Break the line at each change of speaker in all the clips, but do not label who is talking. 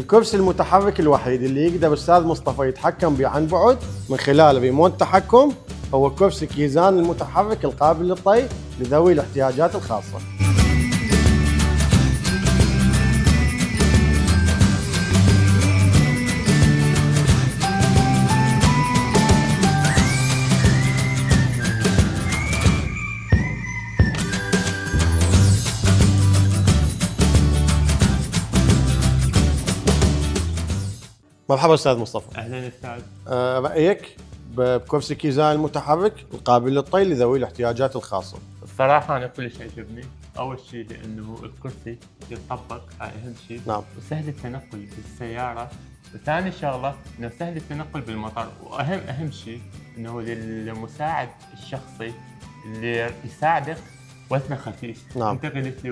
الكرسي المتحرك الوحيد اللي يقدر أستاذ مصطفى يتحكم به عن بعد من خلال ريموت تحكم هو كرسي كيزان المتحرك القابل للطي لذوي الاحتياجات الخاصة. مرحبا استاذ مصطفى.
اهلا استاذ.
رايك بكرسي كيزان المتحرك القابل للطي لذوي الاحتياجات الخاصه؟
الصراحه انا كلش عجبني، اول شيء لانه الكرسي يتطبق، هاي اهم شيء.
نعم.
وسهل التنقل بالسياره، وثاني شغله انه سهل التنقل بالمطار، واهم شيء انه للمساعد الشخصي اللي يساعدك وزنه خفيف.
نعم.
انت قلت لي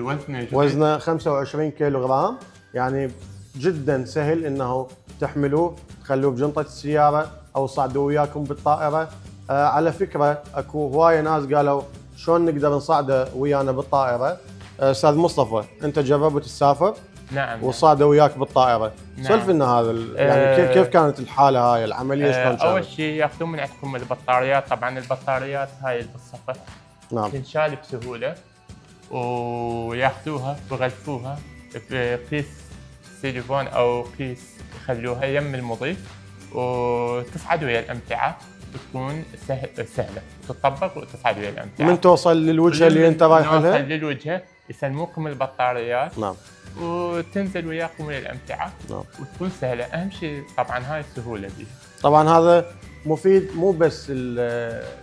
وزنه 25 كيلو جرام، يعني جدا سهل انه تحملوه تخلوه بجنطه السياره او تصعدوا وياكم بالطائره. على فكره اكو هوايه ناس قالوا شلون نقدر نصعده ويانا بالطائره. استاذ مصطفى انت جربت تسافر؟
نعم.
وصعده وياك بالطائره.
نعم.
سولف لنا هذا يعني كيف كانت الحاله هاي العمليه شلون كانت؟
اول شيء ياخذون من عندكم البطاريات، طبعا البطاريات هاي اللي بالصفحه
نعم
تنشال بسهوله، وياخذوها ويغلفوها بكيس سيليكون او كيس يخلوها يم المضيف، وتصعد ويا الامتعه وتكون سهله تطبق وتصعد ويا الامتعه.
من توصل للوجهه اللي انت رايح لها؟
توصل للوجهه يسلموكم البطاريات.
نعم.
وتنزل وياكم ويا الامتعه.
نعم.
وتكون سهله، اهم شيء طبعا هاي السهوله دي.
طبعا هذا مفيد مو بس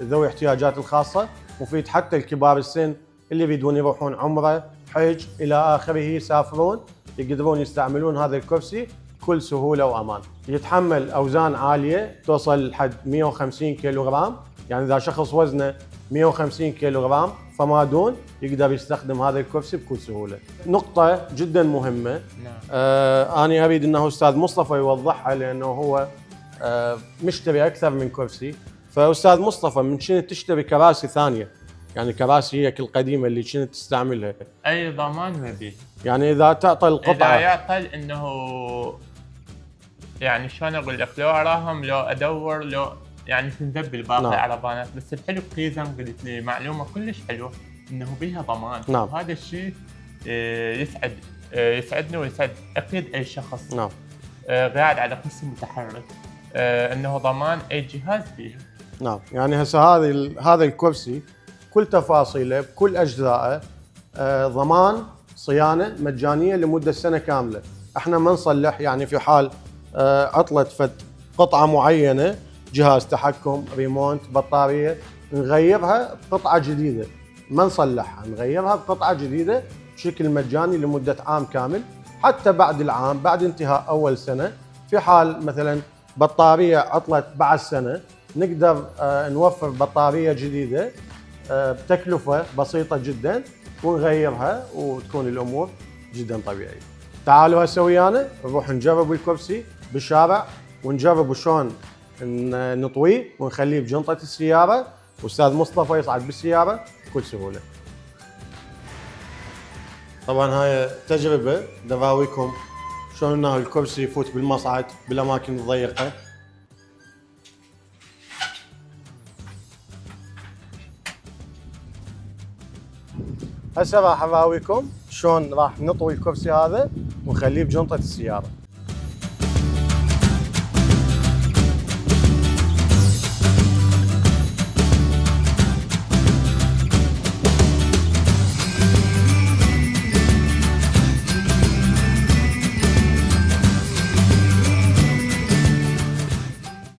ذوي الاحتياجات الخاصه، مفيد حتى الكبار السن اللي يريدون يروحون عمره حج الى اخره يسافرون يقدرون يستعملون هذا الكرسي بكل سهوله وامان. يتحمل اوزان عاليه توصل لحد 150 كيلو جرام، يعني اذا شخص وزنه 150 كيلو جرام فما دون يقدر يستخدم هذا الكرسي بكل سهوله. نقطه جدا مهمه.
نعم.
انا اريد انه استاذ مصطفى يوضحها لانه هو مشتري اكثر من كرسي. فاستاذ مصطفى من كنت تشتري كراسي ثانيه، يعني كراسي هيك القديمه اللي كنت تستعملها،
اي ضمان ما بيه؟
يعني اذا تعطى القطعه
اذا يعطل انه يعني شلون اقول لك، لو اراهم لو ادور لو يعني تنذبل باقي
نعم.
العربانات، بس الحلو بكيزان قلت لي معلومه كلش حلوه انه بيها ضمان.
نعم.
وهذا الشيء يسعدنا ويسعد اكيد اي شخص.
نعم.
قاعد على كرسي متحرك، انه ضمان اي جهاز فيها.
نعم. يعني هسه هذا الكرسي كل تفاصيله بكل اجزائه ضمان صيانه مجانيه لمده سنه كامله. احنا ما نصلح، يعني في حال عطلت قطعه معينه، جهاز تحكم، ريموت، بطاريه، نغيرها بقطعه جديده، ما نصلحها، نغيرها بقطعه جديده بشكل مجاني لمده عام كامل. حتى بعد العام، بعد انتهاء اول سنه، في حال مثلا بطاريه عطلت بعد سنه، نقدر نوفر بطاريه جديده بتكلفه بسيطه جدا ونغيرها وتكون الامور جدا طبيعيه. تعالوا هسه ويانا نروح نجرب الكرسي بالشارع ونجرب شلون نطويه ونخليه بجنطه السياره، واستاذ مصطفى يصعد بالسياره بكل سهوله. طبعا هاي تجربه دراويكم شلون انه الكرسي يفوت بالمصعد بالاماكن الضيقه. هسه راح اراويكم شلون راح نطوي الكرسي هذا ونخليه بجنطه السياره.